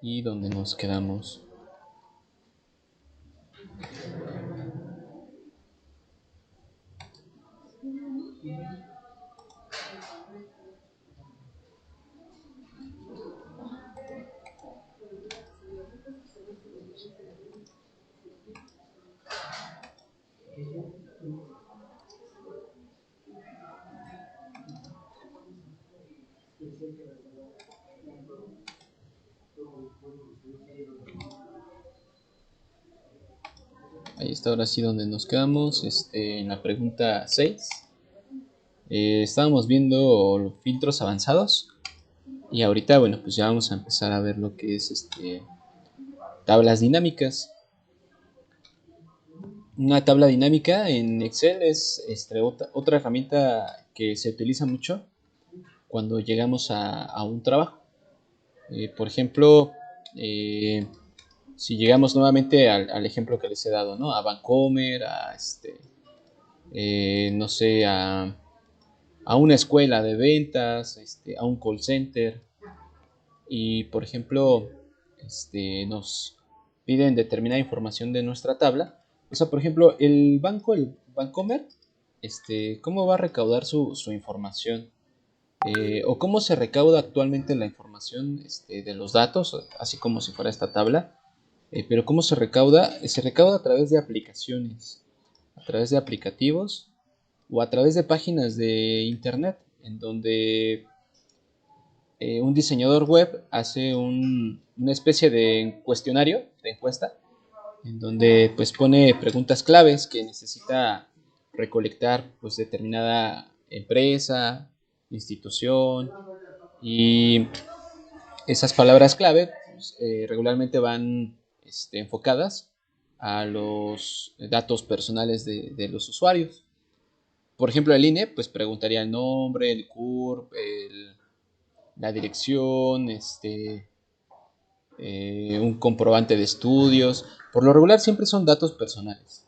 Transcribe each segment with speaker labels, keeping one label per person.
Speaker 1: y donde nos quedamos. Ahí está, ahora sí donde nos quedamos, en la pregunta 6. Estábamos viendo los filtros avanzados y ahorita, bueno, pues ya vamos a empezar a ver lo que es tablas dinámicas. Una tabla dinámica en Excel es otra herramienta que se utiliza mucho cuando llegamos a un trabajo. Por ejemplo, si llegamos nuevamente al ejemplo que les he dado, ¿no? A Vancomer, no sé, a una escuela de ventas, a un call center, y por ejemplo, nos piden determinada información de nuestra tabla. O sea, por ejemplo, el Bancomer, ¿cómo va a recaudar su información? O cómo se recauda actualmente la información de los datos, así como si fuera esta tabla. Pero ¿cómo se recauda? Se recauda a través de aplicaciones, a través de aplicativos o a través de páginas de internet, en donde un diseñador web hace una especie de cuestionario, de encuesta, en donde pues pone preguntas claves que necesita recolectar pues determinada empresa, institución, y esas palabras clave pues, regularmente van enfocadas a los datos personales de los usuarios. Por ejemplo, el INE pues preguntaría el nombre, el CURP, la dirección, un comprobante de estudios. Por lo regular siempre son datos personales.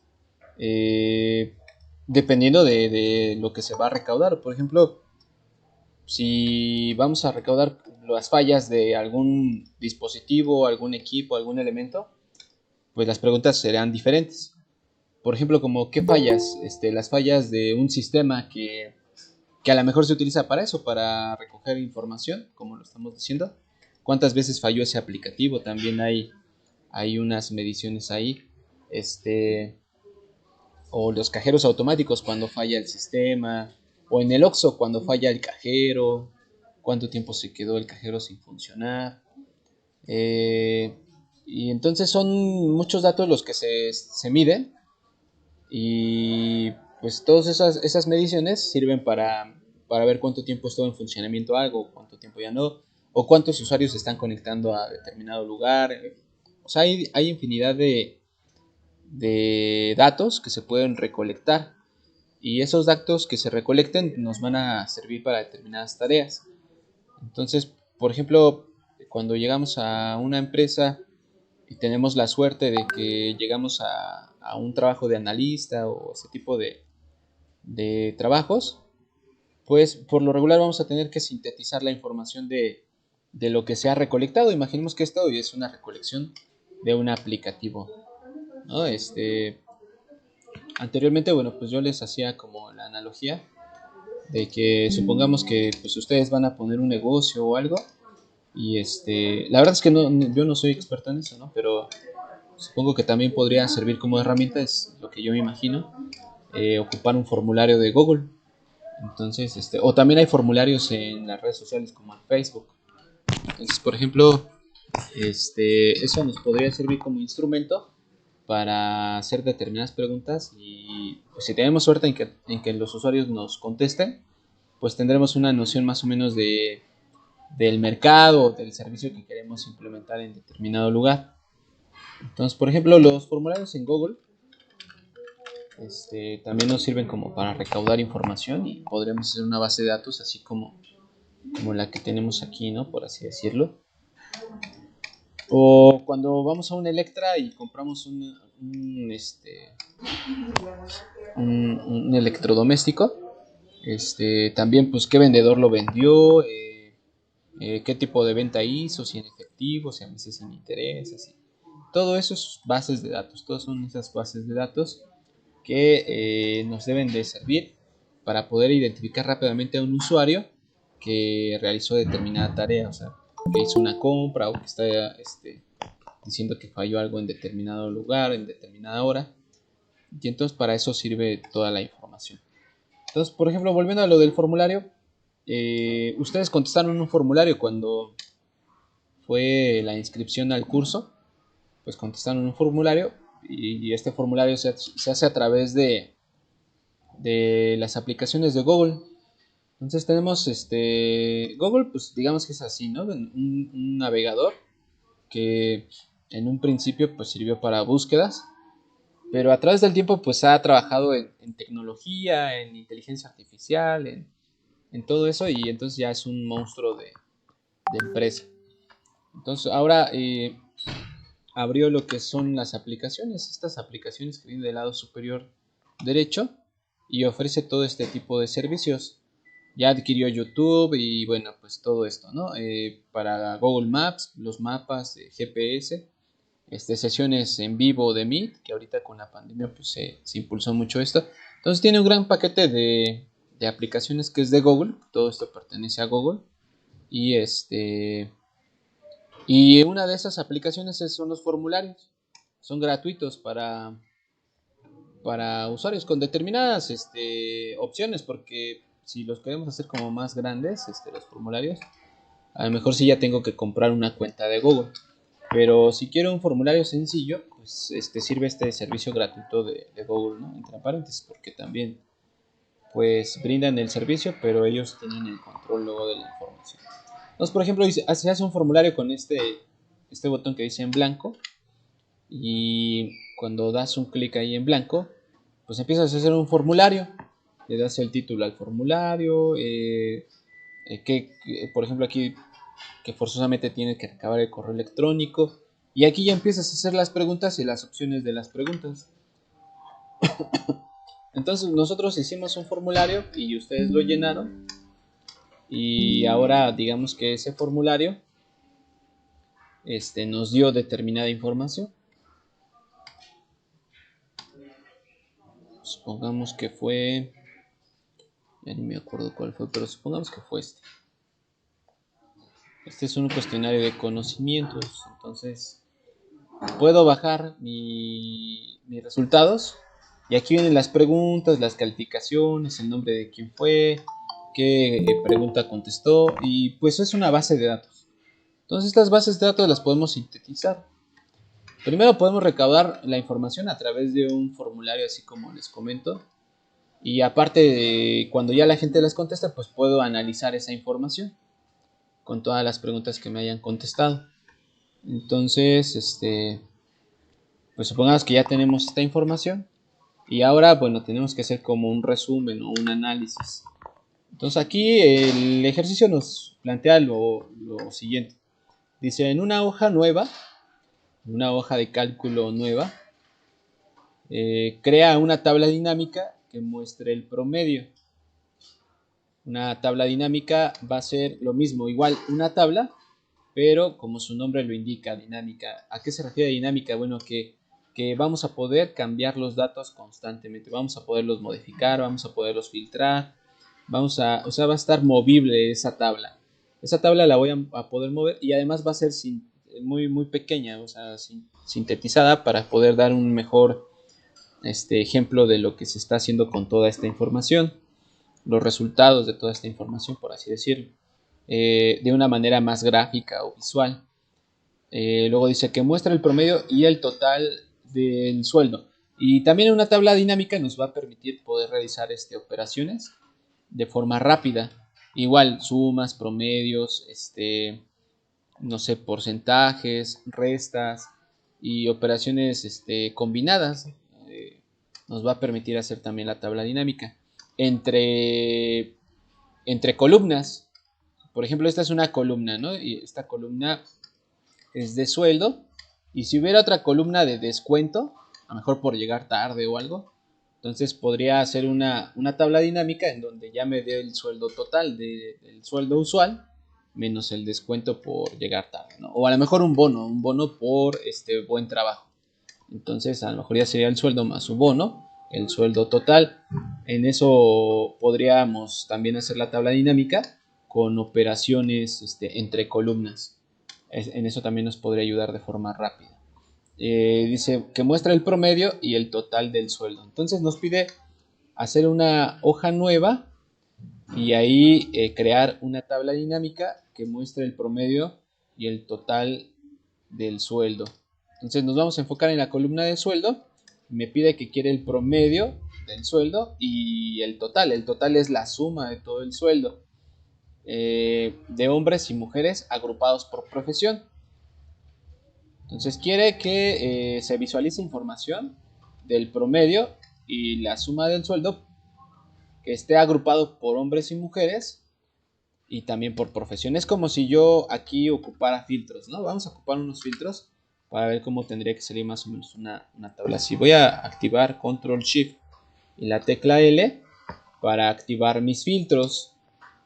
Speaker 1: Eh, Dependiendo de lo que se va a recaudar. Por ejemplo, si vamos a recaudar las fallas de algún dispositivo, algún equipo, algún elemento, pues las preguntas serán diferentes. Por ejemplo, como qué fallas, las fallas de un sistema que a lo mejor se utiliza para eso, para recoger información, como lo estamos diciendo. ¿Cuántas veces falló ese aplicativo? También hay unas mediciones ahí. Este, o los cajeros automáticos cuando falla el sistema, o en el OXXO cuando falla el cajero, cuánto tiempo se quedó el cajero sin funcionar. Eh, y entonces son muchos datos los que se miden, y pues todas esas mediciones sirven para ver cuánto tiempo estuvo en funcionamiento algo, cuánto tiempo ya no, o cuántos usuarios se están conectando a determinado lugar. O sea, hay infinidad de datos que se pueden recolectar, y esos datos que se recolecten nos van a servir para determinadas tareas. Entonces, por ejemplo, cuando llegamos a una empresa y tenemos la suerte de que llegamos a un trabajo de analista o ese tipo de trabajos, pues por lo regular vamos a tener que sintetizar la información de lo que se ha recolectado. Imaginemos que esto es una recolección de un aplicativo, ¿no? Anteriormente, bueno, pues yo les hacía como la analogía de que supongamos que pues ustedes van a poner un negocio o algo, y la verdad es que yo no soy experto en eso, ¿no? Pero supongo que también podría servir como herramienta, es lo que yo me imagino, ocupar un formulario de Google. Entonces, o también hay formularios en las redes sociales como en Facebook. Entonces, por ejemplo, eso nos podría servir como instrumento para hacer determinadas preguntas, y pues, si tenemos suerte en que los usuarios nos contesten, pues tendremos una noción más o menos del mercado o del servicio que queremos implementar en determinado lugar. Entonces, por ejemplo, los formularios en Google también nos sirven como para recaudar información, y podremos hacer una base de datos así como la que tenemos aquí, ¿no? Por así decirlo. O cuando vamos a un Electra y compramos un electrodoméstico, también pues qué vendedor lo vendió, qué tipo de venta hizo, si en efectivo, si a meses sin interés, así. Todo eso es bases de datos, todas son esas bases de datos que nos deben de servir para poder identificar rápidamente a un usuario que realizó determinada tarea, o sea, que hizo una compra o que está diciendo que falló algo en determinado lugar, en determinada hora. Y entonces para eso sirve toda la información. Entonces, por ejemplo, volviendo a lo del formulario, ustedes contestaron un formulario cuando fue la inscripción al curso, pues contestaron un formulario y este formulario se hace a través de las aplicaciones de Google. Entonces tenemos Google, pues digamos que es así, ¿no? Un navegador que en un principio pues sirvió para búsquedas, pero a través del tiempo pues ha trabajado en tecnología, en inteligencia artificial, en todo eso y entonces ya es un monstruo de empresa. Entonces ahora abrió lo que son las aplicaciones, estas aplicaciones que vienen del lado superior derecho y ofrece todo este tipo de servicios. Ya adquirió YouTube y bueno, pues todo esto, ¿no? Para Google Maps, los mapas de GPS, sesiones en vivo de Meet, que ahorita con la pandemia pues se impulsó mucho esto. Entonces tiene un gran paquete de aplicaciones que es de Google, todo esto pertenece a Google y y una de esas aplicaciones son los formularios. Son gratuitos para usuarios con determinadas opciones, porque si los queremos hacer como más grandes, los formularios, a lo mejor sí ya tengo que comprar una cuenta de Google. Pero si quiero un formulario sencillo, pues sirve este servicio gratuito de Google, ¿no? Entre paréntesis, porque también pues brindan el servicio, pero ellos tienen el control luego de la información. Entonces, por ejemplo, se hace un formulario con este botón que dice en blanco y cuando das un clic ahí en blanco, pues empiezas a hacer un formulario, le das el título al formulario, por ejemplo aquí que forzosamente tienes que recabar el correo electrónico y aquí ya empiezas a hacer las preguntas y las opciones de las preguntas. Entonces nosotros hicimos un formulario y ustedes lo llenaron y ahora digamos que ese formulario nos dio determinada información. Supongamos que fue, ya ni me acuerdo cuál fue, pero supongamos que fue este. Este es un cuestionario de conocimientos, entonces puedo bajar mis resultados y aquí vienen las preguntas, las calificaciones, el nombre de quién fue, qué pregunta contestó y pues es una base de datos. Entonces estas bases de datos las podemos sintetizar. Primero podemos recaudar la información a través de un formulario así como les comento y aparte de cuando ya la gente las contesta pues puedo analizar esa información con todas las preguntas que me hayan contestado. Entonces, pues supongamos que ya tenemos esta información y ahora, bueno, tenemos que hacer como un resumen o un análisis. Entonces aquí el ejercicio nos plantea lo siguiente. Dice, en una hoja nueva, una hoja de cálculo nueva, crea una tabla dinámica que muestre el promedio. Una tabla dinámica va a ser lo mismo, igual una tabla, pero como su nombre lo indica, dinámica. ¿A qué se refiere dinámica? Bueno, que vamos a poder cambiar los datos constantemente, vamos a poderlos modificar, vamos a poderlos filtrar, o sea, va a estar movible esa tabla. Esa tabla la voy a poder mover y además va a ser muy pequeña, o sea, sintetizada para poder dar un mejor ejemplo de lo que se está haciendo con toda esta información, los resultados de toda esta información, por así decirlo, de una manera más gráfica o visual. Luego dice que muestra el promedio y el total del sueldo. Y también una tabla dinámica nos va a permitir poder realizar operaciones de forma rápida. Igual, sumas, promedios, no sé, porcentajes, restas y operaciones combinadas. Nos va a permitir hacer también la tabla dinámica. Entre, entre columnas, por ejemplo, esta es una columna, ¿no? Y esta columna es de sueldo. Y si hubiera otra columna de descuento, a lo mejor por llegar tarde o algo, entonces podría hacer una tabla dinámica en donde ya me dé el sueldo total del sueldo usual menos el descuento por llegar tarde, ¿no? O a lo mejor un bono por buen trabajo. Entonces a lo mejor ya sería el sueldo más su bono, el sueldo total. En eso podríamos también hacer la tabla dinámica con operaciones entre columnas. En eso también nos podría ayudar de forma rápida. Dice que muestra el promedio y el total del sueldo. Entonces nos pide hacer una hoja nueva y ahí crear una tabla dinámica que muestre el promedio y el total del sueldo. Entonces nos vamos a enfocar en la columna de sueldo. Me pide que quiere el promedio del sueldo y el total. El total es la suma de todo el sueldo de hombres y mujeres agrupados por profesión. Entonces quiere que se visualice información del promedio y la suma del sueldo que esté agrupado por hombres y mujeres y también por profesión. Es como si yo aquí ocupara filtros, ¿no? Vamos a ocupar unos filtros para ver cómo tendría que salir más o menos una tabla así. Voy a activar Control Shift y la tecla L para activar mis filtros.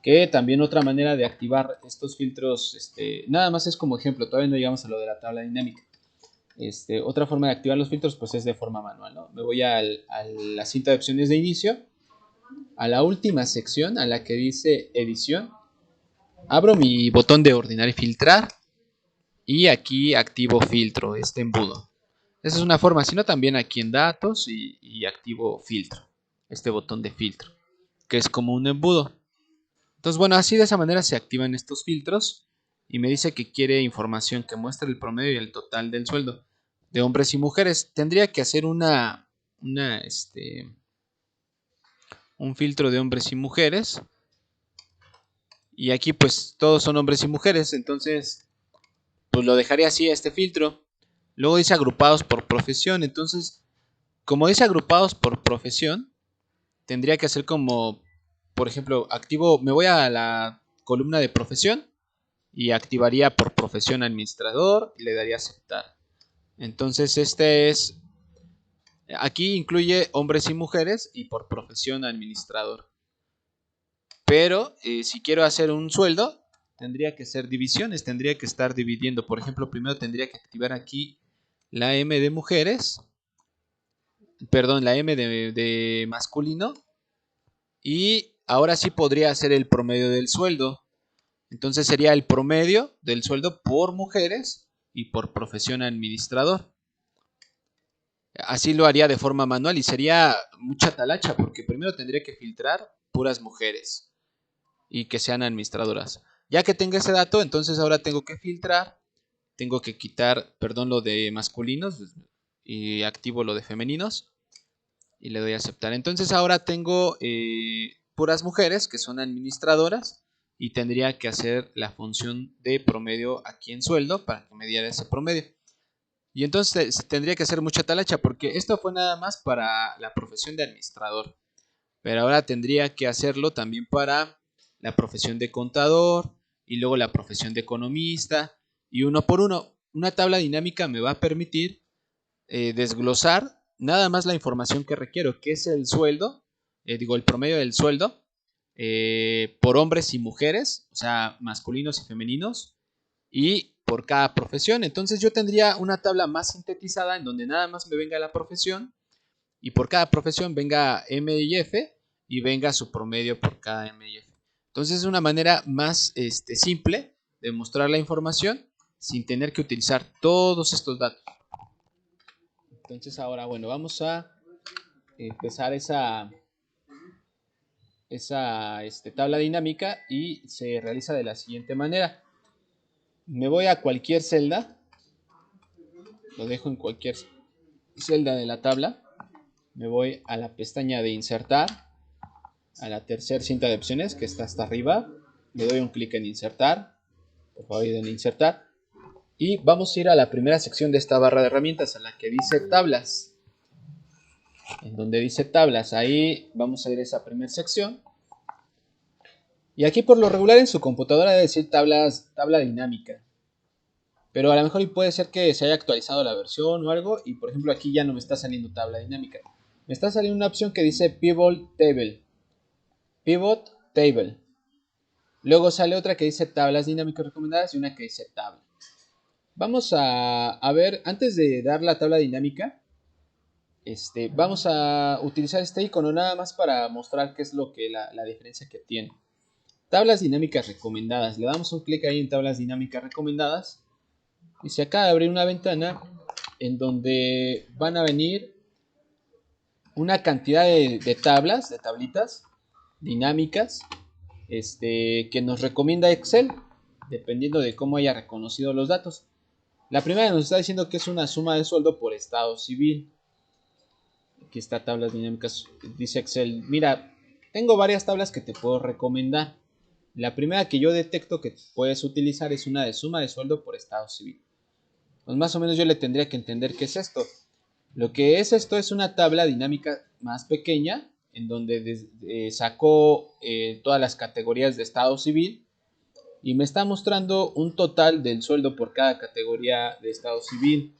Speaker 1: Que también otra manera de activar estos filtros, nada más es como ejemplo, todavía no llegamos a lo de la tabla dinámica. Otra forma de activar los filtros pues es de forma manual, ¿no? Me voy a la cinta de opciones de inicio, a la última sección, a la que dice edición, abro mi botón de ordenar y filtrar y aquí activo filtro, este embudo. Esa es una forma, sino también aquí en datos y activo filtro, este botón de filtro, que es como un embudo. Entonces, bueno, así de esa manera se activan estos filtros y me dice que quiere información que muestre el promedio y el total del sueldo de hombres y mujeres. Tendría que hacer un filtro de hombres y mujeres. Y aquí pues todos son hombres y mujeres, entonces pues lo dejaría así este filtro. Luego dice agrupados por profesión, entonces como dice agrupados por profesión, tendría que hacer como, por ejemplo, activo, me voy a la columna de profesión y activaría por profesión administrador y le daría aceptar. Entonces aquí incluye hombres y mujeres y por profesión administrador. Pero si quiero hacer un sueldo, tendría que ser divisiones, tendría que estar dividiendo. Por ejemplo, primero tendría que activar aquí la M de mujeres, perdón, la M de masculino. Y ahora sí podría hacer el promedio del sueldo. Entonces sería el promedio del sueldo por mujeres y por profesión administrador. Así lo haría de forma manual y sería mucha talacha porque primero tendría que filtrar puras mujeres y que sean administradoras. Ya que tenga ese dato, entonces ahora tengo que filtrar, tengo que quitar, perdón, lo de masculinos y activo lo de femeninos y le doy a aceptar. Entonces ahora tengo puras mujeres que son administradoras y tendría que hacer la función de promedio aquí en sueldo para que me diera ese promedio. Y entonces tendría que hacer mucha talacha porque esto fue nada más para la profesión de administrador. Pero ahora tendría que hacerlo también para la profesión de contador y luego la profesión de economista y uno por uno. Una tabla dinámica me va a permitir desglosar nada más la información que requiero, que es el sueldo, el promedio del sueldo por hombres y mujeres, o sea, masculinos y femeninos, y por cada profesión. Entonces yo tendría una tabla más sintetizada en donde nada más me venga la profesión y por cada profesión venga M y F y venga su promedio por cada M y F. Entonces es una manera más simple de mostrar la información sin tener que utilizar todos estos datos. Entonces ahora, bueno, vamos a empezar esa tabla dinámica y se realiza de la siguiente manera. Me voy a cualquier celda, lo dejo en cualquier celda de la tabla, me voy a la pestaña de insertar, a la tercera cinta de opciones que está hasta arriba, le doy un clic en insertar, por favor den insertar, y vamos a ir a la primera sección de esta barra de herramientas, a la que dice tablas. En donde dice tablas, ahí vamos a ir a esa primera sección. Y aquí por lo regular en su computadora debe decir tabla dinámica. Pero a lo mejor puede ser que se haya actualizado la versión o algo y por ejemplo aquí ya no me está saliendo tabla dinámica. Me está saliendo una opción que dice Pivot Table. Pivot Table. Luego sale otra que dice tablas dinámicas recomendadas y una que dice tabla. Vamos a ver, antes de dar la tabla dinámica, vamos a utilizar este icono nada más para mostrar qué es lo que la diferencia que tiene. Tablas dinámicas recomendadas. Le damos un clic ahí en tablas dinámicas recomendadas y se acaba de abrir una ventana en donde van a venir una cantidad de tablas, de tablitas dinámicas que nos recomienda Excel, dependiendo de cómo haya reconocido los datos. La primera nos está diciendo que es una suma de sueldo por estado civil. Aquí está tablas dinámicas, dice Excel. Mira, tengo varias tablas que te puedo recomendar. La primera que yo detecto que puedes utilizar es una de suma de sueldo por estado civil. Pues más o menos yo le tendría que entender qué es esto. Lo que es esto es una tabla dinámica más pequeña en donde sacó todas las categorías de estado civil y me está mostrando un total del sueldo por cada categoría de estado civil.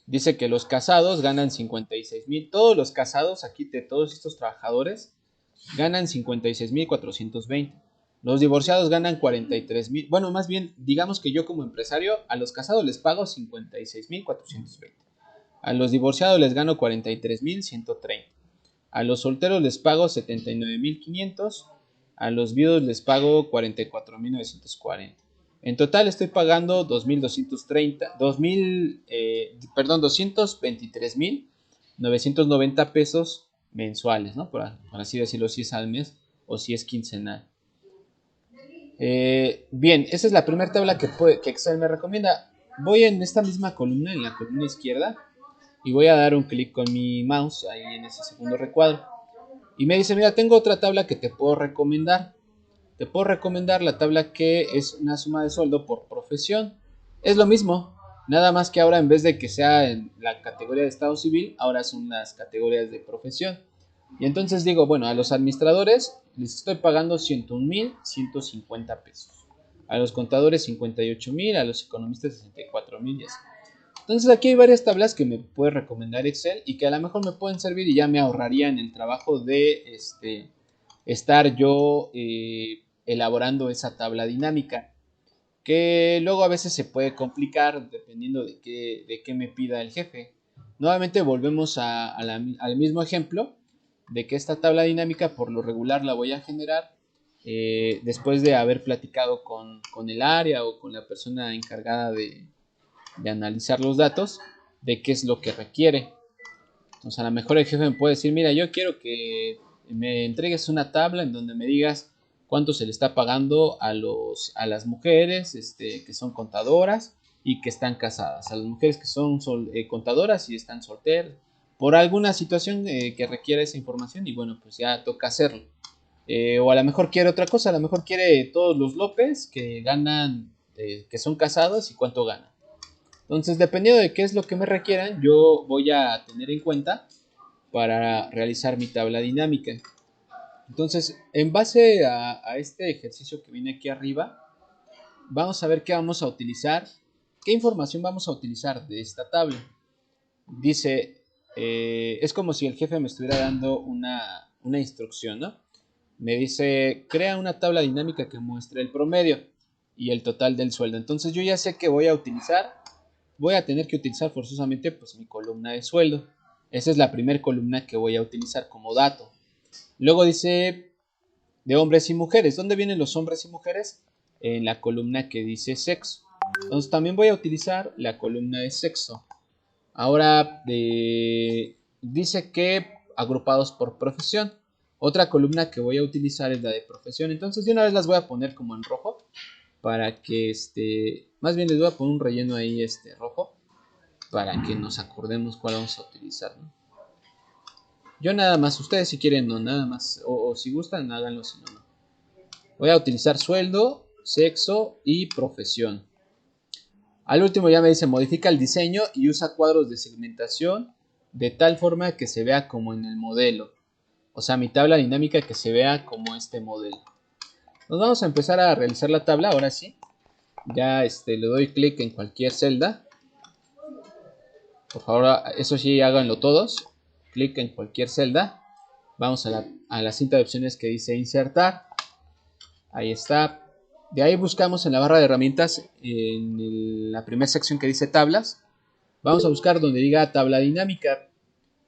Speaker 1: Dice que los casados ganan 56,000. Todos los casados aquí de todos estos trabajadores ganan 56,420. Los divorciados ganan 43,000. Bueno, más bien, digamos que yo como empresario a los casados les pago 56,420. A los divorciados les gano 43,130. A los solteros les pago 79,500. A los viudos les pago 44,940. En total estoy pagando 223,990 pesos mensuales, ¿no? Por así decirlo, si es al mes o si es quincenal. Bien, esa es la primera tabla que Excel me recomienda. Voy en esta misma columna, en la columna izquierda, y voy a dar un clic con mi mouse ahí en ese segundo recuadro. Y me dice, mira, tengo otra tabla que te puedo recomendar. Te puedo recomendar la tabla que es una suma de sueldo por profesión. Es lo mismo, nada más que ahora en vez de que sea en la categoría de estado civil, ahora son las categorías de profesión. Y entonces digo, bueno, a los administradores les estoy pagando 101,150 pesos. A los contadores 58,000, a los economistas 64,000 y así. Entonces aquí hay varias tablas que me puede recomendar Excel y que a lo mejor me pueden servir y ya me ahorrarían el trabajo de estar yo elaborando esa tabla dinámica, que luego a veces se puede complicar dependiendo de qué me pida el jefe. Nuevamente volvemos al mismo ejemplo de que esta tabla dinámica por lo regular la voy a generar después de haber platicado con el área o con la persona encargada de analizar los datos, de qué es lo que requiere. Entonces a lo mejor el jefe me puede decir, mira, yo quiero que me entregues una tabla en donde me digas cuánto se le está pagando a las mujeres que son contadoras y que están casadas, a las mujeres que son contadoras y están solteras, por alguna situación que requiera esa información y bueno, pues ya toca hacerlo. O a lo mejor quiere otra cosa, a lo mejor quiere todos los López que ganan, que son casados y cuánto ganan. Entonces, dependiendo de qué es lo que me requieran, yo voy a tener en cuenta para realizar mi tabla dinámica. Entonces, en base a este ejercicio que viene aquí arriba, vamos a ver qué vamos a utilizar, qué información vamos a utilizar de esta tabla. Dice, es como si el jefe me estuviera dando una instrucción, ¿no? Me dice, crea una tabla dinámica que muestre el promedio y el total del sueldo. Entonces, yo ya sé que voy a tener que utilizar forzosamente pues mi columna de sueldo. Esa es la primera columna que voy a utilizar como dato. Luego dice de hombres y mujeres. ¿Dónde vienen los hombres y mujeres? En la columna que dice sexo. Entonces también voy a utilizar la columna de sexo. Ahora dice que agrupados por profesión. Otra columna que voy a utilizar es la de profesión. Entonces de una vez las voy a poner como en rojo para que más bien les voy a poner un relleno ahí rojo para que nos acordemos cuál vamos a utilizar, ¿no? Yo nada más, ustedes si quieren no, nada más, o si gustan háganlo, si no, no. Voy a utilizar sueldo, sexo y profesión. Al último ya me dice modifica el diseño y usa cuadros de segmentación de tal forma que se vea como en el modelo. O sea, mi tabla dinámica que se vea como este modelo. Nos vamos a empezar a realizar la tabla, ahora sí. Ya le doy clic en cualquier celda. Por favor, eso sí, háganlo todos. Clic en cualquier celda. Vamos a la cinta de opciones que dice insertar. Ahí está. De ahí buscamos en la barra de herramientas, la primera sección que dice tablas. Vamos a buscar donde diga tabla dinámica.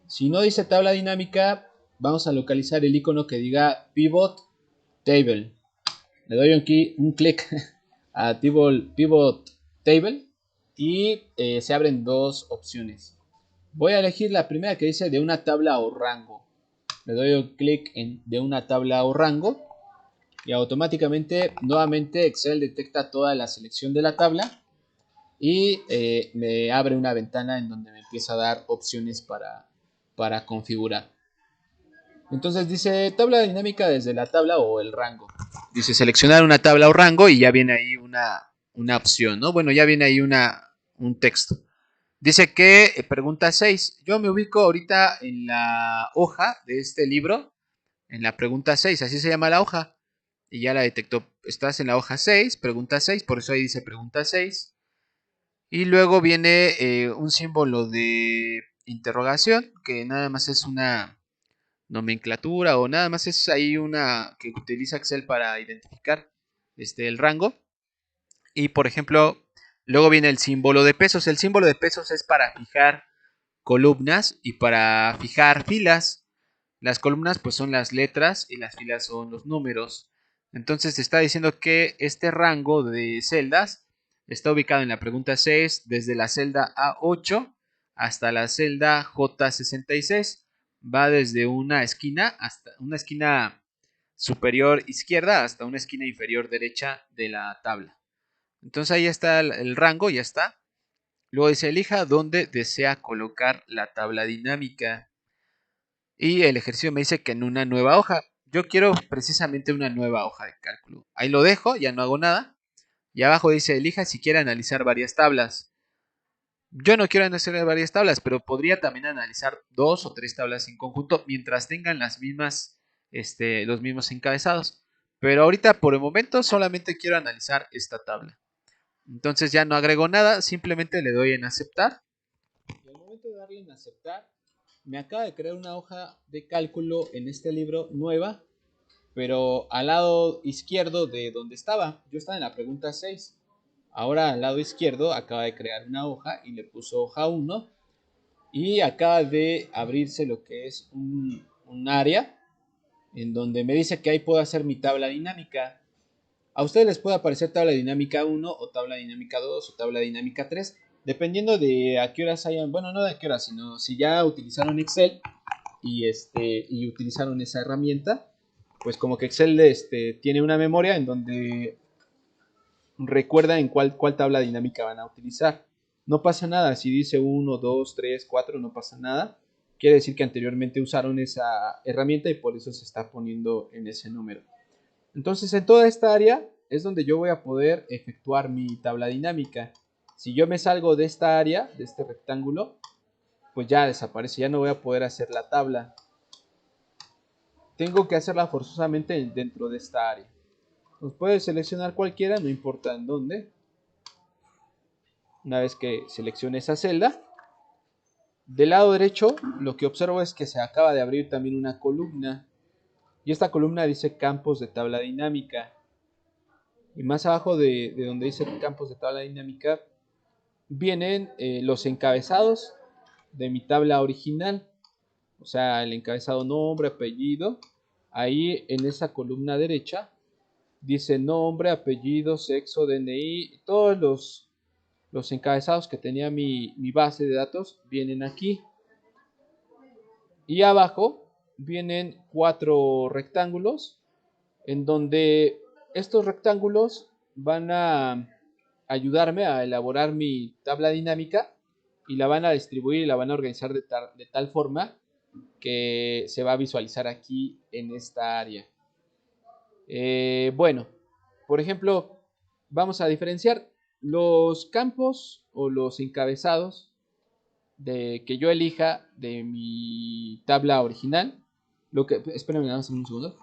Speaker 1: Si no dice tabla dinámica, vamos a localizar el icono que diga Pivot Table. Le doy un clic a Pivot Table y se abren dos opciones. Voy a elegir la primera que dice de una tabla o rango. Le doy un clic en de una tabla o rango y automáticamente nuevamente Excel detecta toda la selección de la tabla y me abre una ventana en donde me empieza a dar opciones para configurar. Entonces dice tabla dinámica desde la tabla o el rango. Dice seleccionar una tabla o rango y ya viene ahí una opción, ¿no? Bueno, ya viene ahí un texto. Dice que pregunta 6. Yo me ubico ahorita en la hoja de este libro, en la pregunta 6, así se llama la hoja. Y ya la detectó. Estás en la hoja 6, pregunta 6, por eso ahí dice pregunta 6. Y luego viene un símbolo de interrogación, que nada más es una nomenclatura o nada más es ahí una que utiliza Excel para identificar el rango. Y por ejemplo, luego viene el símbolo de pesos. El símbolo de pesos es para fijar columnas y para fijar filas. Las columnas pues son las letras y las filas son los números. Entonces te está diciendo que este rango de celdas está ubicado en la pregunta 6 desde la celda A8 hasta la celda J66. Va desde una esquina hasta una esquina superior izquierda hasta una esquina inferior derecha de la tabla. Entonces ahí está el rango, ya está. Luego dice elija dónde desea colocar la tabla dinámica. Y el ejercicio me dice que en una nueva hoja. Yo quiero precisamente una nueva hoja de cálculo. Ahí lo dejo, ya no hago nada. Y abajo dice elija si quiere analizar varias tablas. Yo no quiero analizar varias tablas, pero podría también analizar 2 o 3 tablas en conjunto mientras tengan los mismos encabezados. Pero ahorita por el momento solamente quiero analizar esta tabla. Entonces ya no agrego nada, simplemente le doy en aceptar. Y al momento de darle en aceptar, me acaba de crear una hoja de cálculo en este libro nueva, pero al lado izquierdo de donde estaba. Yo estaba en la pregunta 6. Ahora al lado izquierdo acaba de crear una hoja y le puso hoja 1 y acaba de abrirse lo que es un área en donde me dice que ahí puedo hacer mi tabla dinámica. A ustedes les puede aparecer tabla dinámica 1 o tabla dinámica 2 o tabla dinámica 3, dependiendo de a qué horas hayan, bueno, no de a qué horas, sino si ya utilizaron Excel y utilizaron esa herramienta, pues como que Excel tiene una memoria en donde recuerda en cuál tabla dinámica van a utilizar. No pasa nada, si dice 1, 2, 3, 4, no pasa nada. Quiere decir que anteriormente usaron esa herramienta y por eso se está poniendo en ese número. Entonces en toda esta área es donde yo voy a poder efectuar mi tabla dinámica. Si yo me salgo de esta área, de este rectángulo, pues ya desaparece, ya no voy a poder hacer la tabla. Tengo que hacerla forzosamente dentro de esta área. Pues puedes seleccionar cualquiera, no importa en dónde. Una vez que seleccione esa celda, del lado derecho lo que observo es que se acaba de abrir también una columna. Y esta columna dice campos de tabla dinámica. Y más abajo de donde dice campos de tabla dinámica vienen los encabezados de mi tabla original. O sea, el encabezado nombre, apellido. Ahí en esa columna derecha dice nombre, apellido, sexo, DNI. Todos los encabezados que tenía mi base de datos vienen aquí. Y abajo vienen 4 rectángulos en donde estos rectángulos van a ayudarme a elaborar mi tabla dinámica y la van a distribuir y la van a organizar de tal forma que se va a visualizar aquí en esta área. Bueno, por ejemplo, vamos a diferenciar los campos o los encabezados que yo elija de mi tabla original. Espérenme, nada más un segundo.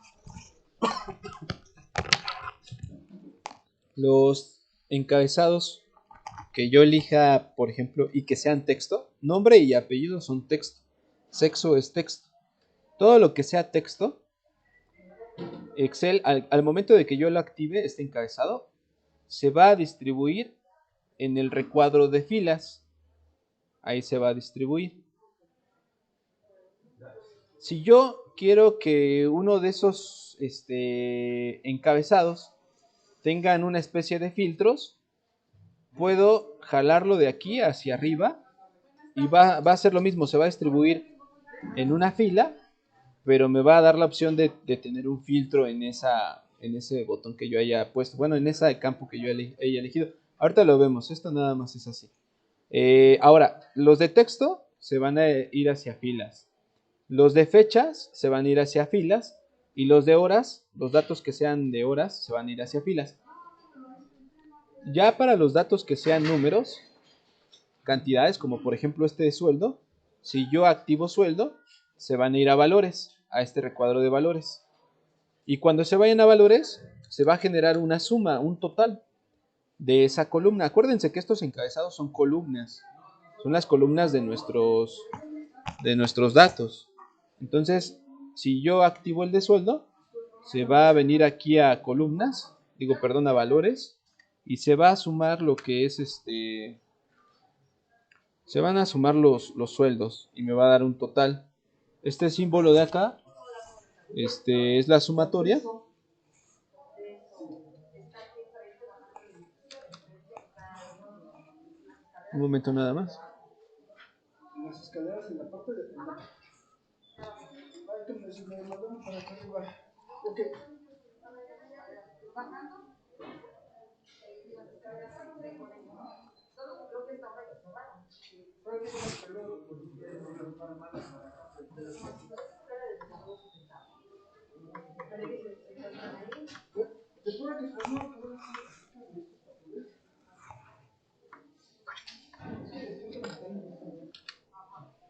Speaker 1: Los encabezados que yo elija, por ejemplo, y que sean texto, nombre y apellido son texto, sexo es texto. Todo lo que sea texto Excel, al momento de que yo lo active, este encabezado, se va a distribuir en el recuadro de filas. Ahí se va a distribuir. Si yo quiero que uno de esos encabezados tengan una especie de filtros, puedo jalarlo de aquí hacia arriba y va a hacer lo mismo, se va a distribuir en una fila, pero me va a dar la opción de tener un filtro en ese botón que yo haya puesto, bueno, en ese campo que yo haya elegido. Ahorita lo vemos, esto nada más es así. Ahora, los de texto se van a ir hacia filas. Los de fechas se van a ir hacia filas. Y los de horas, los datos que sean de horas, se van a ir hacia filas. Ya para los datos que sean números, cantidades, como por ejemplo este de sueldo, si yo activo sueldo, se van a ir a valores, a este recuadro de valores. Y cuando se vayan a valores, se va a generar una suma, un total de esa columna. Acuérdense que estos encabezados son columnas. Son las columnas de nuestros datos. Entonces, si yo activo el de sueldo, se va a venir aquí a columnas, a valores, y se va a sumar lo que es se van a sumar los sueldos y me va a dar un total. Este símbolo de acá, es la sumatoria. Un momento nada más. Las escaleras en la parte de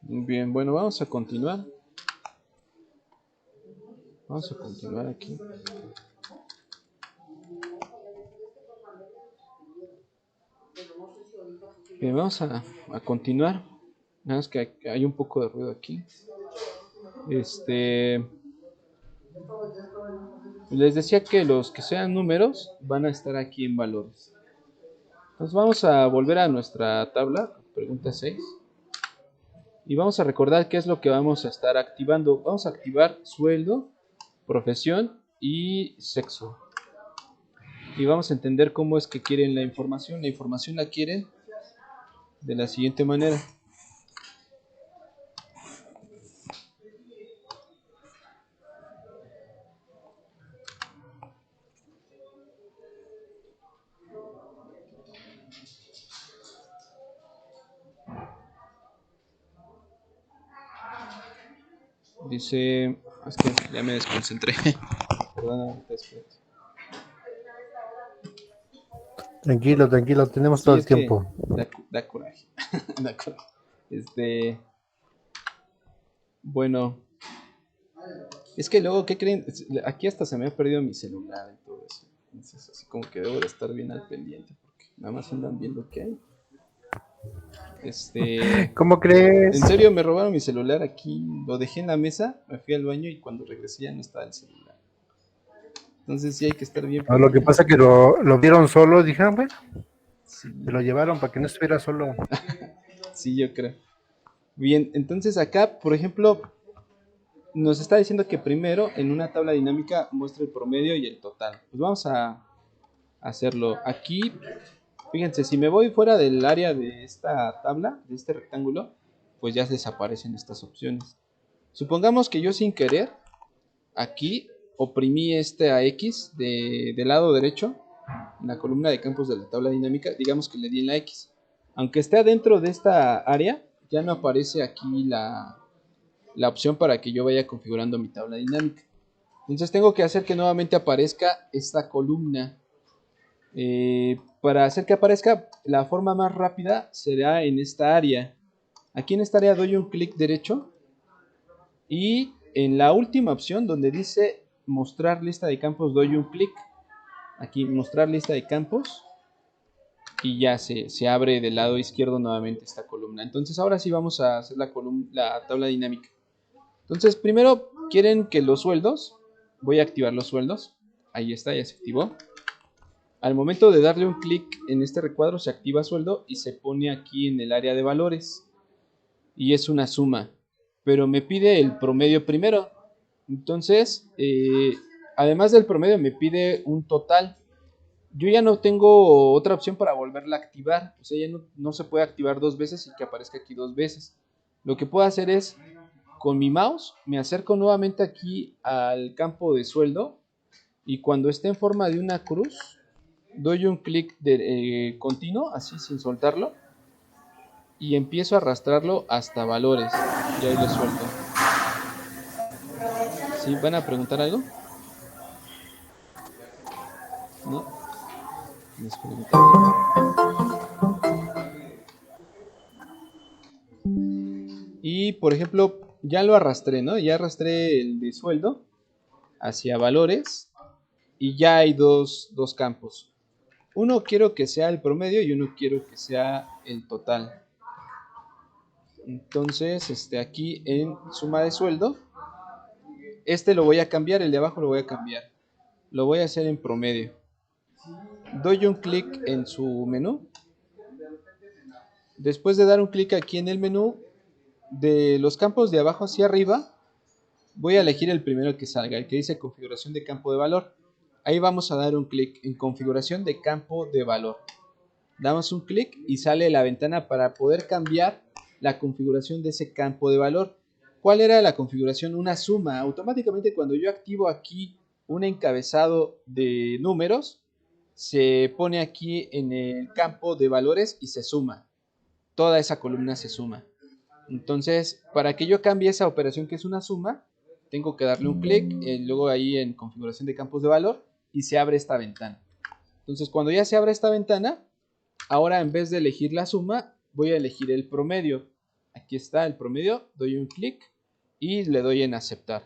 Speaker 1: Bien, bueno, vamos a continuar. Vamos a continuar aquí. Bien, vamos a continuar. Nada más que hay un poco de ruido aquí. Les decía que los que sean números van a estar aquí en valores. Entonces vamos a volver a nuestra tabla, pregunta 6. Y vamos a recordar qué es lo que vamos a estar activando. Vamos a activar sueldo, profesión y sexo. Y vamos a entender cómo es que quieren la información. La información la quieren de la siguiente manera. Dice, es que ya me desconcentré. Perdón,
Speaker 2: Tranquilo, tranquilo, tenemos todo
Speaker 1: sí,
Speaker 2: el
Speaker 1: es que
Speaker 2: tiempo.
Speaker 1: da coraje. Da coraje. Bueno, es que luego, ¿qué creen? Aquí hasta se me ha perdido mi celular y todo eso. Entonces, así como que debo de estar bien al pendiente, porque nada más andan viendo qué hay.
Speaker 2: ¿Cómo
Speaker 1: En
Speaker 2: crees?
Speaker 1: serio, me robaron mi celular aquí, lo dejé en la mesa, me fui al baño y cuando regresé ya no estaba el celular. Entonces sí hay que estar bien
Speaker 2: No, lo que
Speaker 1: pendiente.
Speaker 2: pasa es que lo vieron solo, dijeron, bueno,
Speaker 1: Sí,
Speaker 2: se lo llevaron para que no estuviera solo.
Speaker 1: sí, yo creo. Bien, entonces acá, por ejemplo, nos está diciendo que primero en una tabla dinámica muestra el promedio y el total. Pues vamos a hacerlo. Aquí, fíjense, si me voy fuera del área de esta tabla, de este rectángulo, pues ya desaparecen estas opciones. Supongamos que yo sin querer, aquí oprimí a X del lado derecho, en la columna de campos de la tabla dinámica, digamos que le di en la X. Aunque esté adentro de esta área, ya no aparece aquí la opción para que yo vaya configurando mi tabla dinámica. Entonces tengo que hacer que nuevamente aparezca esta columna. Para hacer que aparezca, la forma más rápida será en esta área. Aquí en esta área doy un clic derecho y en la última opción donde dice mostrar lista de campos doy un clic. Aquí mostrar lista de campos y ya se abre del lado izquierdo nuevamente esta columna. Entonces ahora sí vamos a hacer la tabla dinámica. Entonces primero quieren que los sueldos voy a activar los sueldos. Ahí está, ya se activó. Al momento de darle un clic en este recuadro se activa sueldo y se pone aquí en el área de valores. Y es una suma. Pero me pide el promedio primero. Entonces, además del promedio me pide un total. Yo ya no tengo otra opción para volverla a activar. O sea, ya no se puede activar dos veces y que aparezca aquí dos veces. Lo que puedo hacer es, con mi mouse, me acerco nuevamente aquí al campo de sueldo. Y cuando esté en forma de una cruz, doy un clic de continuo, así sin soltarlo. Y empiezo a arrastrarlo hasta valores. Y ahí lo suelto. ¿Sí? ¿Van a preguntar algo? ¿No? Les y por ejemplo, ya lo arrastré, ¿no? Ya arrastré el de sueldo hacia valores y ya hay dos campos. Uno quiero que sea el promedio y uno quiero que sea el total. Entonces, aquí en suma de sueldo, lo voy a cambiar, el de abajo lo voy a cambiar. Lo voy a hacer en promedio. Doy un clic en su menú. Después de dar un clic aquí en el menú, de los campos de abajo hacia arriba, voy a elegir el primero que salga, el que dice configuración de campo de valor. Ahí vamos a dar un clic en configuración de campo de valor. Damos un clic y sale la ventana para poder cambiar la configuración de ese campo de valor. ¿Cuál era la configuración? Una suma. Automáticamente cuando yo activo aquí un encabezado de números, se pone aquí en el campo de valores y se suma. Toda esa columna se suma. Entonces, para que yo cambie esa operación que es una suma, tengo que darle un clic, luego ahí en configuración de campos de valor y se abre esta ventana. Entonces, cuando ya se abre esta ventana, ahora en vez de elegir la suma, voy a elegir el promedio. Aquí está el promedio, doy un clic y le doy en aceptar.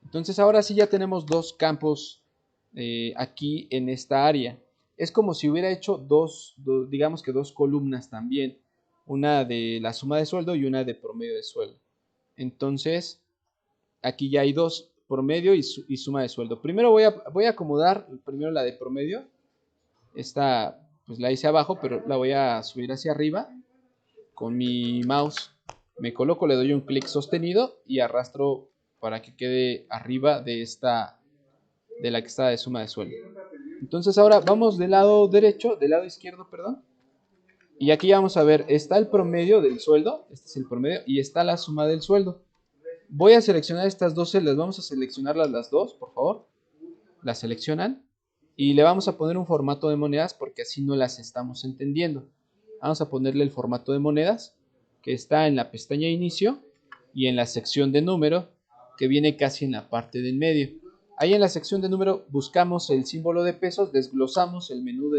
Speaker 1: Entonces, ahora sí ya tenemos dos campos aquí en esta área. Es como si hubiera hecho digamos que dos columnas también. Una de la suma de sueldo y una de promedio de sueldo. Entonces, aquí ya hay dos, promedio y suma de sueldo. Primero voy a acomodar primero la de promedio. Esta pues la hice abajo, pero la voy a subir hacia arriba. Con mi mouse me coloco, le doy un clic sostenido y arrastro para que quede arriba de la que está de suma de sueldo. Entonces ahora vamos del lado derecho, del lado izquierdo, perdón. Y aquí vamos a ver, está el promedio del sueldo, este es el promedio, y está la suma del sueldo. Voy a seleccionar estas dos celdas, vamos a seleccionarlas las dos, por favor. Las seleccionan y le vamos a poner un formato de monedas porque así no las estamos entendiendo. Vamos a ponerle el formato de monedas que está en la pestaña inicio y en la sección de número que viene casi en la parte del medio. Ahí en la sección de número buscamos el símbolo de pesos, desglosamos el menú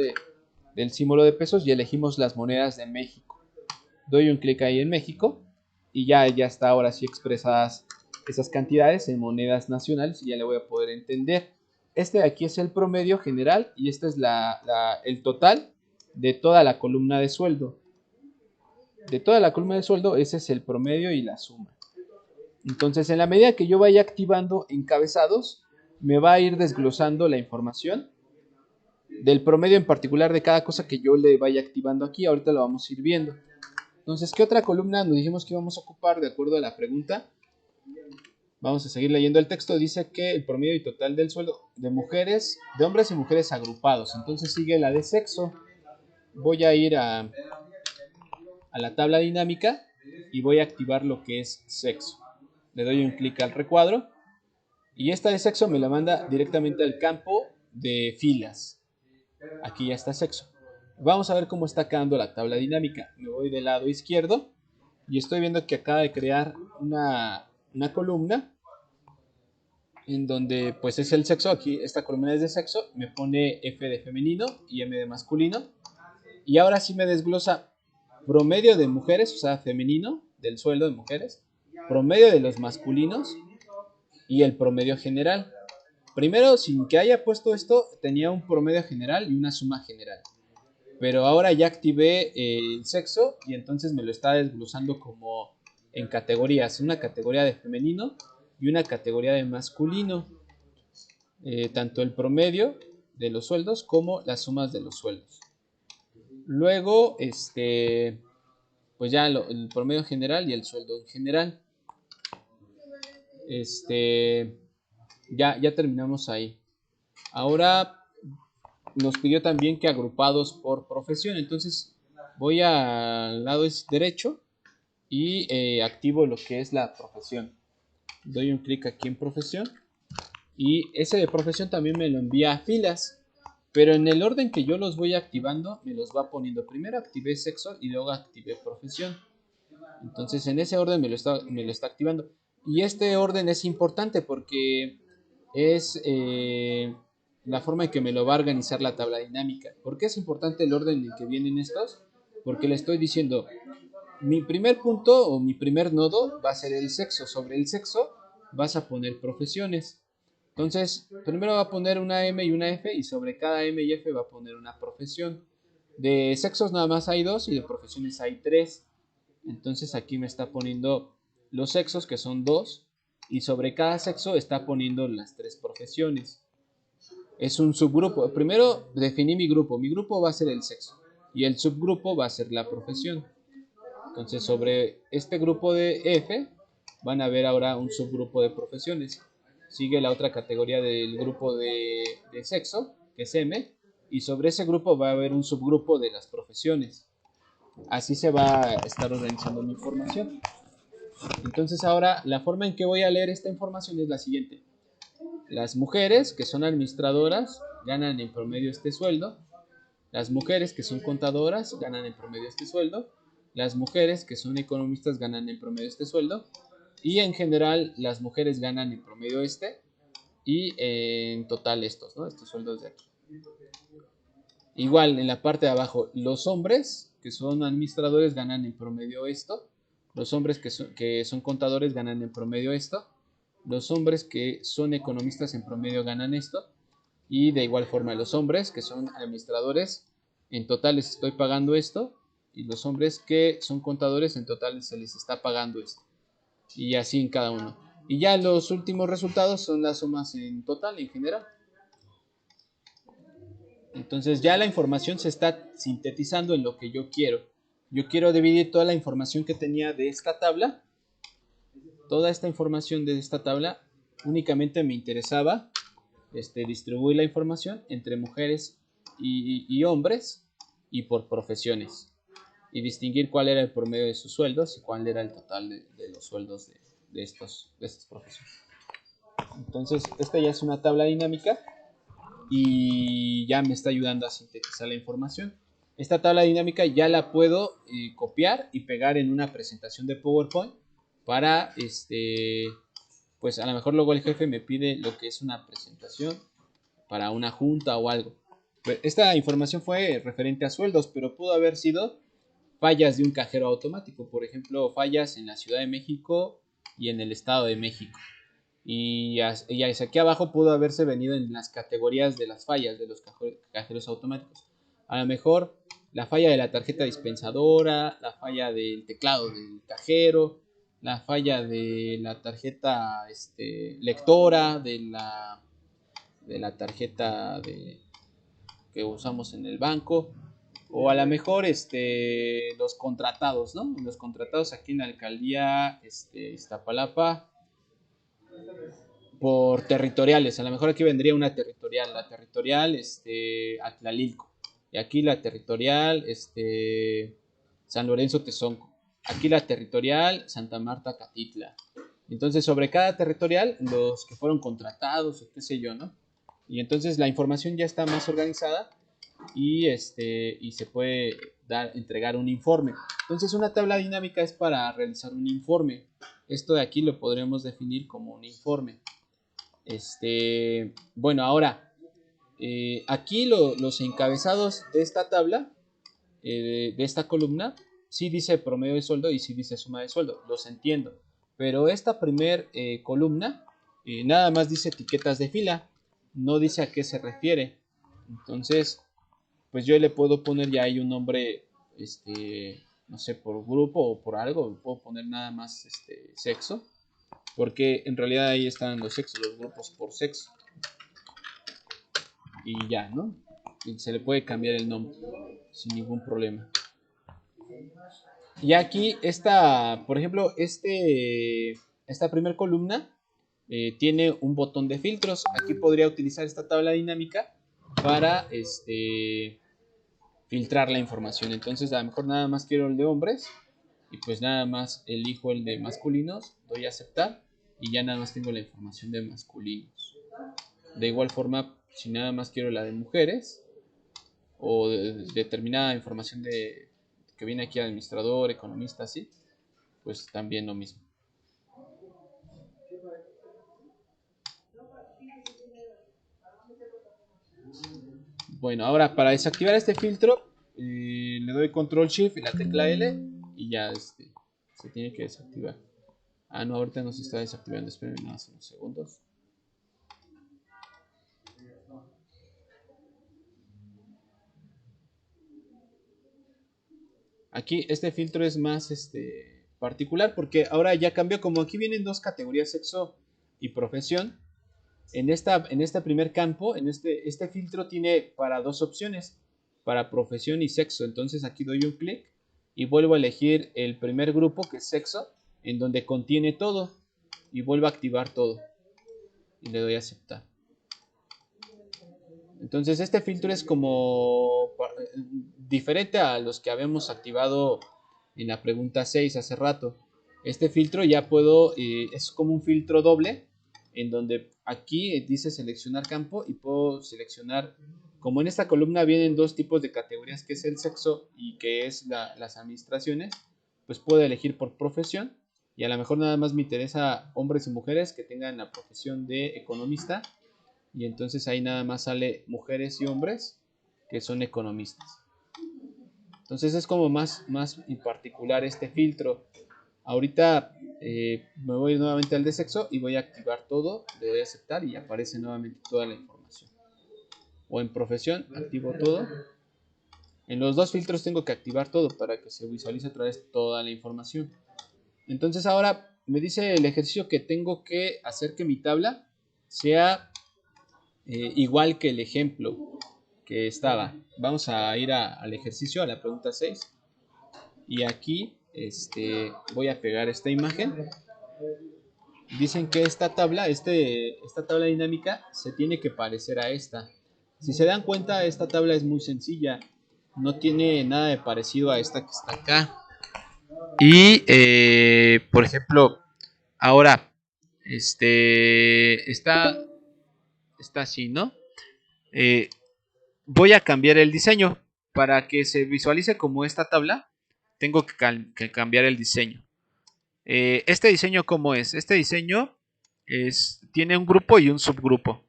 Speaker 1: del símbolo de pesos y elegimos las monedas de México. Doy un clic ahí en México y ya está ahora sí expresadas esas cantidades en monedas nacionales y ya le voy a poder entender. Este de aquí es el promedio general y este es el total de toda la columna de sueldo. De toda la columna de sueldo, ese es el promedio y la suma. Entonces, en la medida que yo vaya activando encabezados, me va a ir desglosando la información del promedio en particular de cada cosa que yo le vaya activando aquí. Ahorita lo vamos a ir viendo. Entonces, ¿qué otra columna nos dijimos que íbamos a ocupar de acuerdo a la pregunta? Vamos a seguir leyendo el texto. Dice que el promedio y total del sueldo de mujeres, de hombres y mujeres agrupados. Entonces sigue la de sexo. Voy a ir a la tabla dinámica y voy a activar lo que es sexo. Le doy un clic al recuadro y esta de sexo me la manda directamente al campo de filas. Aquí ya está sexo. Vamos a ver cómo está quedando la tabla dinámica. Me voy del lado izquierdo y estoy viendo que acaba de crear una columna en donde pues es el sexo. Aquí esta columna es de sexo, me pone F de femenino y M de masculino. Y ahora sí me desglosa promedio de mujeres, o sea, femenino del sueldo de mujeres, promedio de los masculinos y el promedio general. Primero, sin que haya puesto esto, tenía un promedio general y una suma general. Pero ahora ya activé el sexo y entonces me lo está desglosando como en categorías. Una categoría de femenino y una categoría de masculino. tanto el promedio de los sueldos como las sumas de los sueldos. Luego, pues ya el promedio general y el sueldo en general. Ya terminamos ahí. Ahora nos pidió también que agrupados por profesión. Entonces voy al lado derecho y activo lo que es la profesión. Doy un clic aquí en profesión y ese de profesión también me lo envía a filas. Pero en el orden que yo los voy activando, me los va poniendo. Primero activé sexo y luego activé profesión. Entonces en ese orden me lo está activando. Y este orden es importante porque es la forma en que me lo va a organizar la tabla dinámica. ¿Por qué es importante el orden en que vienen estos? Porque le estoy diciendo, mi primer punto o mi primer nodo va a ser el sexo. Sobre el sexo vas a poner profesiones. Entonces, primero va a poner una M y una F y sobre cada M y F va a poner una profesión. De sexos nada más hay 2 y de profesiones hay 3. Entonces aquí me está poniendo los sexos, que son 2, y sobre cada sexo está poniendo las 3 profesiones. Es un subgrupo. Primero definí mi grupo. Mi grupo va a ser el sexo y el subgrupo va a ser la profesión. Entonces sobre este grupo de F van a ver ahora un subgrupo de profesiones. Sigue la otra categoría del grupo de sexo, que es M, y sobre ese grupo va a haber un subgrupo de las profesiones. Así se va a estar organizando mi información. Entonces ahora la forma en que voy a leer esta información es la siguiente. Las mujeres que son administradoras ganan en promedio este sueldo. Las mujeres que son contadoras ganan en promedio este sueldo. Las mujeres que son economistas ganan en promedio este sueldo. Y en general las mujeres ganan en promedio este. Y en total estos, ¿no? Estos sueldos de aquí. Igual en la parte de abajo, los hombres que son administradores ganan en promedio esto. Los hombres que son contadores ganan en promedio esto. Los hombres que son economistas en promedio ganan esto. Y de igual forma los hombres que son administradores en total les estoy pagando esto. Y los hombres que son contadores en total se les está pagando esto. Y así en cada uno. Y ya los últimos resultados son las sumas en total en general. Entonces ya la información se está sintetizando en lo que yo quiero. Yo quiero dividir toda la información que tenía de esta tabla. Toda esta información de esta tabla únicamente me interesaba distribuir la información entre mujeres y hombres y por profesiones. Y distinguir cuál era el promedio de sus sueldos y cuál era el total de los sueldos de estas profesiones. Entonces esta ya es una tabla dinámica y ya me está ayudando a sintetizar la información. Esta tabla dinámica ya la puedo copiar y pegar en una presentación de PowerPoint para, pues a lo mejor luego el jefe me pide lo que es una presentación para una junta o algo. Esta información fue referente a sueldos, pero pudo haber sido fallas de un cajero automático, por ejemplo, fallas en la Ciudad de México y en el Estado de México. Y aquí abajo pudo haberse venido en las categorías de las fallas de los cajeros automáticos. A lo mejor la falla de la tarjeta dispensadora, la falla del teclado del cajero, la falla de la tarjeta lectora, de la tarjeta que usamos en el banco. O a lo mejor los contratados, ¿no? Los contratados aquí en la alcaldía Iztapalapa por territoriales. A lo mejor aquí vendría una territorial. La territorial Atlalilco. Y aquí la territorial San Lorenzo Tezonco. Aquí la territorial Santa Marta Catitla. Entonces, sobre cada territorial, los que fueron contratados, o qué sé yo, ¿no? Y entonces la información ya está más organizada y se puede entregar un informe. Entonces, una tabla dinámica es para realizar un informe. Esto de aquí lo podremos definir como un informe. Bueno, ahora, aquí los encabezados de esta tabla, de esta columna, sí dice promedio de sueldo y sí dice suma de sueldo, los entiendo. Pero esta primer columna nada más dice etiquetas de fila, no dice a qué se refiere. Entonces, pues yo le puedo poner ya ahí un nombre, no sé, por grupo o por algo, puedo poner nada más sexo, porque en realidad ahí están los sexos, los grupos por sexo. y ya, ¿no? Y se le puede cambiar el nombre sin ningún problema. Y aquí por ejemplo, esta primera columna tiene un botón de filtros. Aquí podría utilizar esta tabla dinámica para filtrar la información. Entonces, a lo mejor nada más quiero el de hombres y pues nada más elijo el de masculinos, doy a aceptar y ya nada más tengo la información de masculinos. De igual forma, si nada más quiero la de mujeres o determinada información que viene aquí administrador, economista, así, pues también lo mismo. Bueno, ahora para desactivar este filtro, le doy control shift y la tecla L y ya se tiene que desactivar. Ah, no, ahorita no se está desactivando, esperen unos segundos. Aquí este filtro es más particular porque ahora ya cambió, como aquí vienen dos categorías, sexo y profesión. En este primer campo, este filtro tiene para dos opciones, para profesión y sexo. Entonces aquí doy un clic y vuelvo a elegir el primer grupo, que es sexo, en donde contiene todo, y vuelvo a activar todo y le doy a aceptar. Entonces este filtro es como diferente a los que habíamos activado en la pregunta 6 hace rato. Este filtro ya es como un filtro doble, en donde aquí dice seleccionar campo y puedo seleccionar, como en esta columna vienen dos tipos de categorías, que es el sexo y que es las administraciones, pues puedo elegir por profesión y a lo mejor nada más me interesa hombres y mujeres que tengan la profesión de economista y entonces ahí nada más sale mujeres y hombres que son economistas. Entonces es como más en particular este filtro. Ahorita me voy nuevamente al de sexo y voy a activar todo, le doy a aceptar y aparece nuevamente toda la información. O en profesión, activo todo. En los dos filtros tengo que activar todo para que se visualice otra vez toda la información. Entonces ahora me dice el ejercicio que tengo que hacer que mi tabla sea igual que el ejemplo que estaba. Vamos a ir al ejercicio, a la pregunta 6. Y aquí voy a pegar esta imagen. Dicen que esta tabla dinámica se tiene que parecer a esta. Si se dan cuenta, esta tabla es muy sencilla. No tiene nada de parecido a esta que está acá. Y, por ejemplo, ahora, está así, ¿no? Voy a cambiar el diseño. Para que se visualice como esta tabla, tengo que cambiar el diseño. Este diseño, ¿cómo es? Este diseño tiene un grupo y un subgrupo.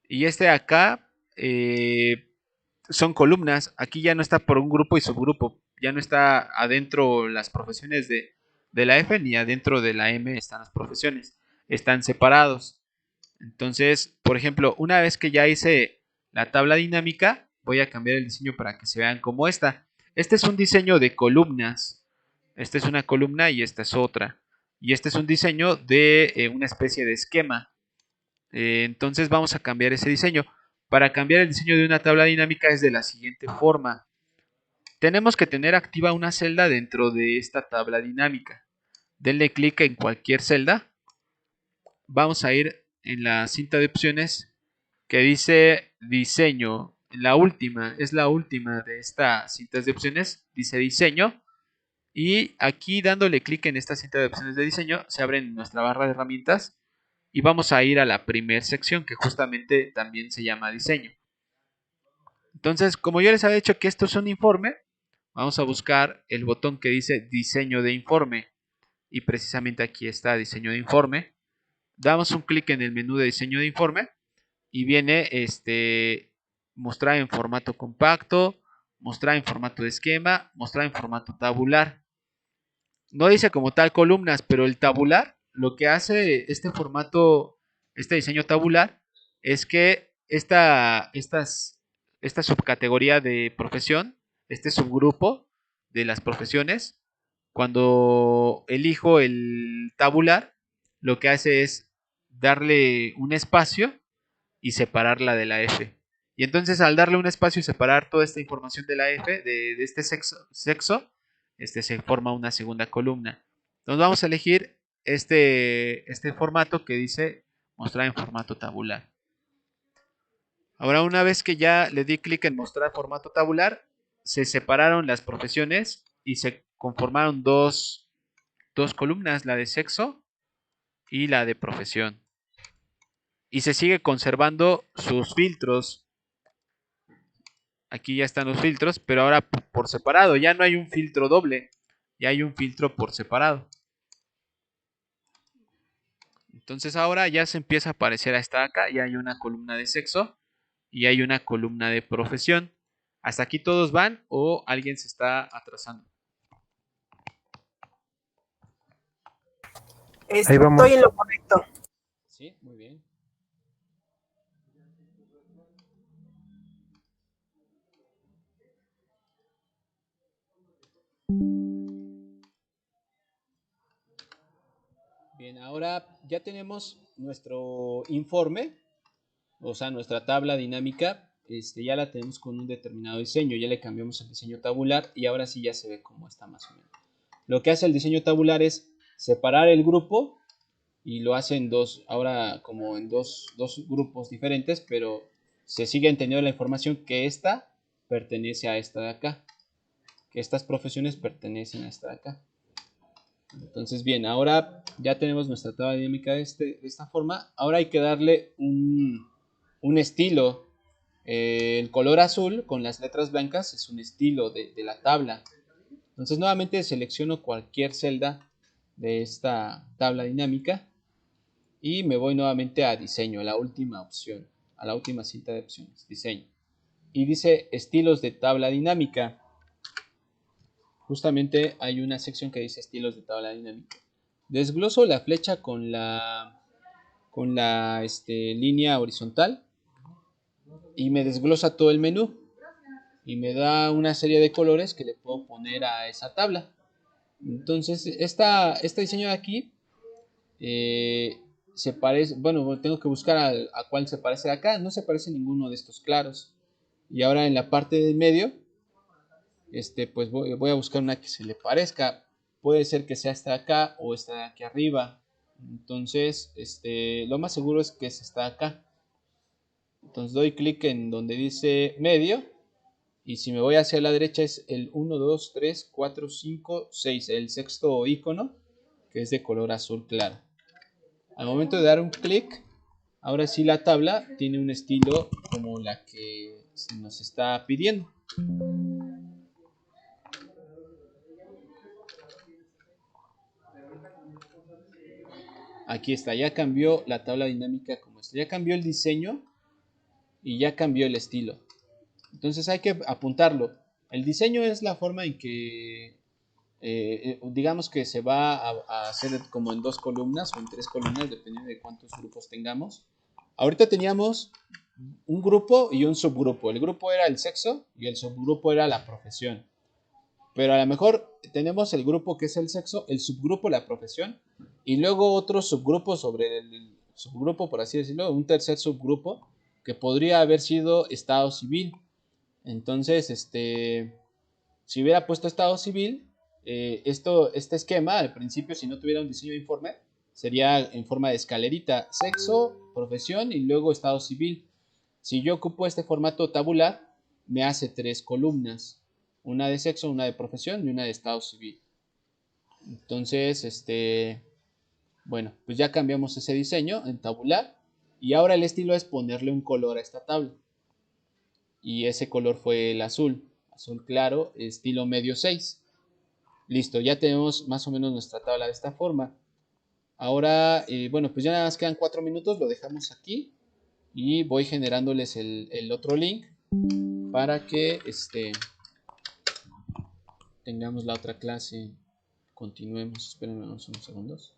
Speaker 1: Y este de acá son columnas. Aquí ya no está por un grupo y subgrupo. Ya no está adentro las profesiones de la F ni adentro de la M están las profesiones. Están separados. Entonces, por ejemplo, una vez que ya hice la tabla dinámica, voy a cambiar el diseño para que se vean como esta. Este es un diseño de columnas. Esta es una columna y esta es otra. Y este es un diseño de una especie de esquema. Entonces vamos a cambiar ese diseño. Para cambiar el diseño de una tabla dinámica es de la siguiente forma. Tenemos que tener activa una celda dentro de esta tabla dinámica. Denle clic en cualquier celda. Vamos a ir en la cinta de opciones que dice diseño. Es la última de estas cintas de opciones. Dice diseño. Y aquí dándole clic en esta cinta de opciones de diseño se abre nuestra barra de herramientas y vamos a ir a la primera sección que justamente también se llama diseño. Entonces, como yo les había dicho que esto es un informe, vamos a buscar el botón que dice diseño de informe y precisamente aquí está diseño de informe. Damos un clic en el menú de diseño de informe y viene mostrar en formato compacto, mostrar en formato de esquema, mostrar en formato tabular. No dice como tal columnas, pero el tabular, lo que hace este formato, este diseño tabular, es que esta subcategoría de profesión, este subgrupo de las profesiones, cuando elijo el tabular, lo que hace es darle un espacio y separarla de la F. Y entonces al darle un espacio y separar toda esta información de la F, de este sexo, se forma una segunda columna. Entonces vamos a elegir este formato que dice mostrar en formato tabular. Ahora, una vez que ya le di clic en mostrar formato tabular, se separaron las profesiones y se conformaron dos columnas, la de sexo y la de profesión. Y se sigue conservando sus filtros. Aquí ya están los filtros, pero ahora por separado. Ya no hay un filtro doble, ya hay un filtro por separado. Entonces ahora ya se empieza a aparecer hasta acá, ya hay una columna de sexo y hay una columna de profesión. ¿Hasta aquí todos van o alguien se está atrasando?
Speaker 2: Ahí
Speaker 3: Estoy en
Speaker 2: vamos.
Speaker 3: lo correcto.
Speaker 1: Sí, muy bien. Bien, ahora ya tenemos nuestro informe, o sea, nuestra tabla dinámica, ya la tenemos con un determinado diseño, ya le cambiamos el diseño tabular y ahora sí ya se ve cómo está más o menos. Lo que hace el diseño tabular es separar el grupo y lo hace en dos, ahora como en dos grupos diferentes, pero se sigue entendiendo la información que esta pertenece a esta de acá, que estas profesiones pertenecen a esta de acá. Entonces, bien, ahora ya tenemos nuestra tabla dinámica de esta forma. Ahora hay que darle un estilo. El color azul con las letras blancas es un estilo de la tabla. Entonces, nuevamente selecciono cualquier celda de esta tabla dinámica y me voy nuevamente a diseño, a la última opción, a la última cinta de opciones, diseño. Y dice estilos de tabla dinámica. Justamente hay una sección que dice estilos de tabla dinámica. Desgloso la flecha con la línea horizontal y me desglosa todo el menú y me da una serie de colores que le puedo poner a esa tabla. Entonces, este diseño de aquí se parece, bueno, tengo que buscar a cuál se parece de acá. No se parece a ninguno de estos claros. Y ahora en la parte del medio, pues voy a buscar una que se le parezca. Puede ser que sea esta de acá o esta de aquí arriba. Entonces, lo más seguro es que es esta de acá. Entonces doy clic en donde dice medio. Y si me voy hacia la derecha es el 1, 2, 3, 4, 5, 6. El sexto icono, que es de color azul claro. Al momento de dar un clic, ahora sí la tabla tiene un estilo como la que se nos está pidiendo. Aquí está, ya cambió la tabla dinámica como esto. Ya cambió el diseño y ya cambió el estilo. Entonces hay que apuntarlo. El diseño es la forma en que, digamos que se va a hacer como en dos columnas o en tres columnas, dependiendo de cuántos grupos tengamos. Ahorita teníamos un grupo y un subgrupo. El grupo era el sexo y el subgrupo era la profesión. Pero a lo mejor tenemos el grupo que es el sexo, el subgrupo la profesión y luego otro subgrupo sobre el subgrupo, por así decirlo, un tercer subgrupo que podría haber sido estado civil. Entonces, si hubiera puesto estado civil, este esquema al principio, si no tuviera un diseño de informe, sería en forma de escalerita, sexo, profesión y luego estado civil. Si yo ocupo este formato tabular, me hace tres columnas, una de sexo, una de profesión y una de estado civil. Entonces, bueno, pues ya cambiamos ese diseño en tabular y ahora el estilo es ponerle un color a esta tabla. Y ese color fue el azul, azul claro, estilo medio 6. Listo, ya tenemos más o menos nuestra tabla de esta forma. Ahora, bueno, pues ya nada más quedan 4 minutos, lo dejamos aquí y voy generándoles el otro link para que tengamos la otra clase. Continuemos, espérenme unos segundos.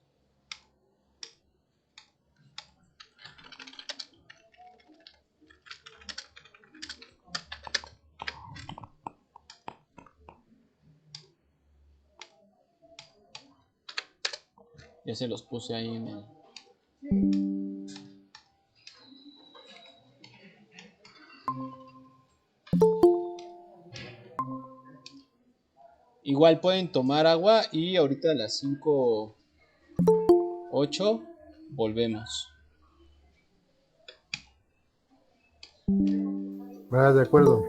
Speaker 1: Ya se los puse ahí en el... Igual pueden tomar agua y ahorita a las 5:08 volvemos.
Speaker 2: Va, de acuerdo.